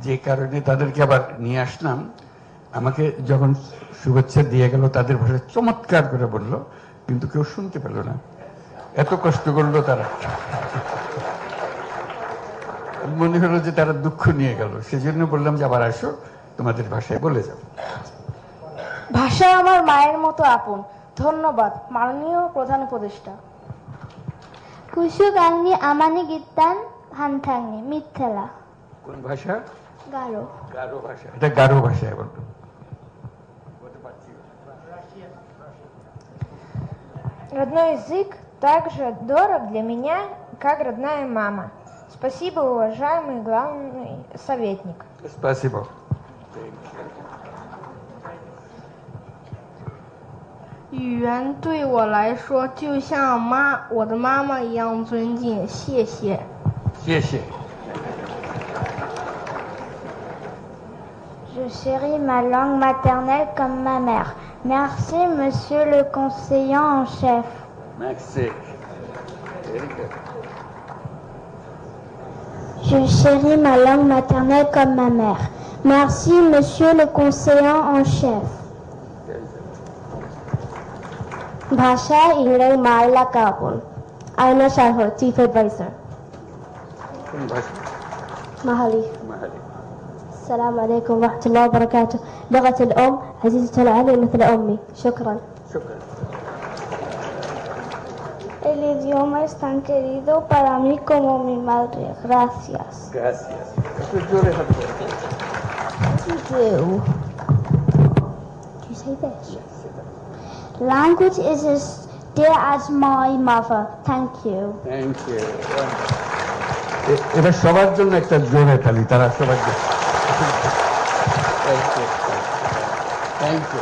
যে কারণে তাদেরকে আবার নিয়ে আসলাম। আমাকে যখন শুভেচ্ছা দিয়ে গেল তাদের ভাষায় চমৎকার করে বলল, কিন্তু কেউ শুনতে পেল না, এত কষ্ট করলো তারা। মনে হলো যে তারা দুঃখ নিয়ে গেল, সেজন্য বললাম যে আবার আসো, তোমাদের ভাষায় বলে যাও। ভাষা আমার মায়ের মতো আপন। ধন্যবাদ মাননীয় প্রধান উপদেষ্টা। কুসুগাংনি আমানি গিত্তান হানথাংনি মিথ্যালা। কোন ভাষা? গারো। গারো ভাষা। এটা গারো ভাষায় বলতো। Родной язык так же дорог для меня, как родная мама. Спасибо, уважаемый главный советник. Спасибо. 语言对我来说就像我的妈妈一样尊敬，谢谢。谢谢。Je chéris ma langue maternelle comme ma mère. Merci, monsieur le conseiller en chef. Merci. Very good. Je chéris ma langue maternelle comme ma mère. Merci, monsieur le conseiller en chef. ভাষা ইংরেজি মাইলা কাবুল। আয়না Shah, chief adviser. Mahali. السلام عليكم ورحمة الله وبركاته. لغة الأم عزيزة علي مثل أمي. شكرا. شكرا. El idioma es tan querido para mí como mi madre. Gracias. Gracias. You say this? Language is as dear as my mother. Thank you. Thank you. এটা সবার জন্য একটা জোরে তালি, তারা সবার জন্য। Thank you. Thank you.